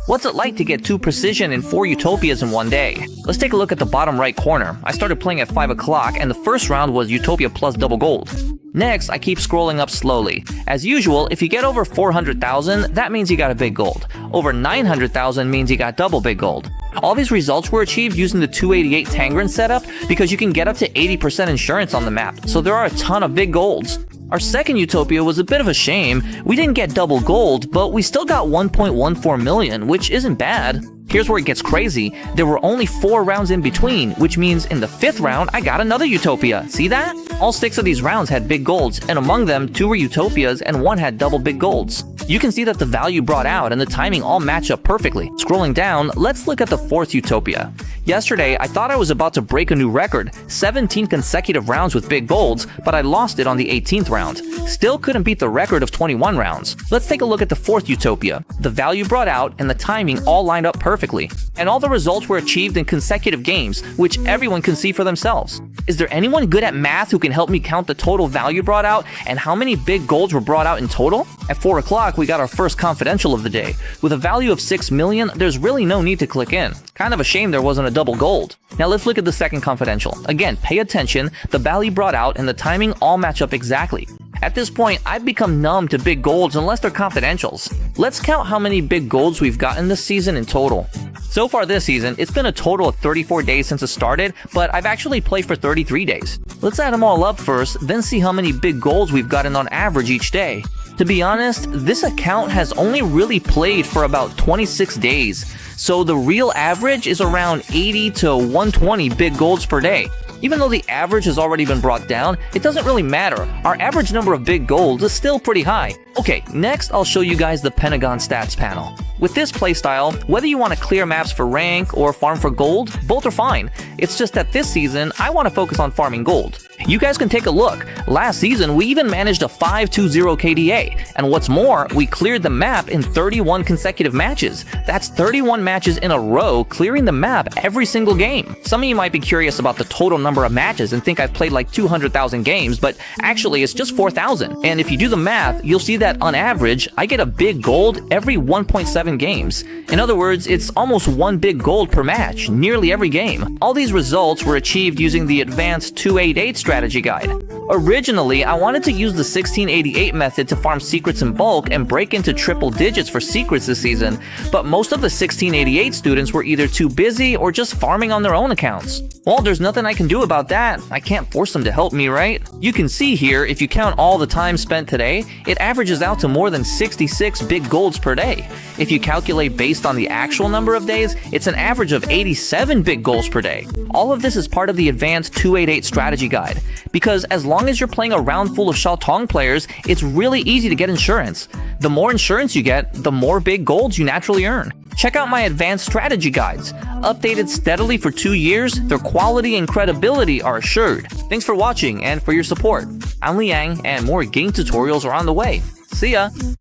What's it like to get 2 precision and 4 Utopias in one day? Let's take a look at the bottom right corner. I started playing at 5 o'clock and the first round was Utopia plus double gold. Next, I keep scrolling up slowly. As usual, if you get over 400,000, that means you got a big gold. Over 900,000 means you got double big gold. All these results were achieved using the 288 Tangren setup because you can get up to 80% insurance on the map, so there are a ton of big golds. Our second Utopia was a bit of a shame. We didn't get double gold, but we still got 1.14 million, which isn't bad. Here's where it gets crazy. There were only 4 rounds in between, which means in the 5th round, I got another Utopia. See that? All 6 of these rounds had big golds, and among them, 2 were Utopias and 1 had double big golds. You can see that the value brought out and the timing all match up perfectly. Scrolling down, let's look at the 4th Utopia. Yesterday, I thought I was about to break a new record, 17 consecutive rounds with big golds, but I lost it on the 18th round. Still couldn't beat the record of 21 rounds. Let's take a look at the 4th Utopia. The value brought out and the timing all lined up perfectly. And all the results were achieved in consecutive games, which everyone can see for themselves. Is there anyone good at math who can help me count the total value brought out and how many big golds were brought out in total? At 4 o'clock, we got our first confidential of the day. With a value of 6 million, there's really no need to click in. Kind of a shame there wasn't a double gold. Now let's look at the second confidential. Again, pay attention, the value brought out and the timing all match up exactly. At this point, I've become numb to big golds unless they're confidentials. Let's count how many big golds we've gotten this season in total. So far this season, it's been a total of 34 days since it started, but I've actually played for 33 days. Let's add them all up first, then see how many big golds we've gotten on average each day. To be honest, this account has only really played for about 26 days, so the real average is around 80 to 120 big golds per day. Even though the average has already been brought down, it doesn't really matter. Our average number of big golds is still pretty high. Okay, next I'll show you guys the Pentagon stats panel. With this playstyle, whether you want to clear maps for rank or farm for gold, both are fine. It's just that this season, I want to focus on farming gold. You guys can take a look. Last season, we even managed a 5-2-0 KDA. And what's more, we cleared the map in 31 consecutive matches. That's 31 matches in a row, clearing the map every single game. Some of you might be curious about the total number of matches and think I've played like 200,000 games, but actually it's just 4,000. And if you do the math, you'll see that on average, I get a big gold every 1.7 games. In other words, it's almost 1 big gold per match, nearly every game. All these results were achieved using the advanced 288 strategy guide. Originally, I wanted to use the 1688 method to farm secrets in bulk and break into triple digits for secrets this season, but most of the 1688 students were either too busy or just farming on their own accounts. Well, there's nothing I can do about that. I can't force them to help me, right? You can see here, if you count all the time spent today, it averages out to more than 66 big golds per day. If you calculate based on the actual number of days, it's an average of 87 big golds per day. All of this is part of the advanced 288 strategy guide, because as long as you're playing a round full of Xiaotong players, it's really easy to get insurance. The more insurance you get, the more big golds you naturally earn. Check out my advanced strategy guides. Updated steadily for 2 years, their quality and credibility are assured. Thanks for watching and for your support. I'm Liang, and more game tutorials are on the way. See ya!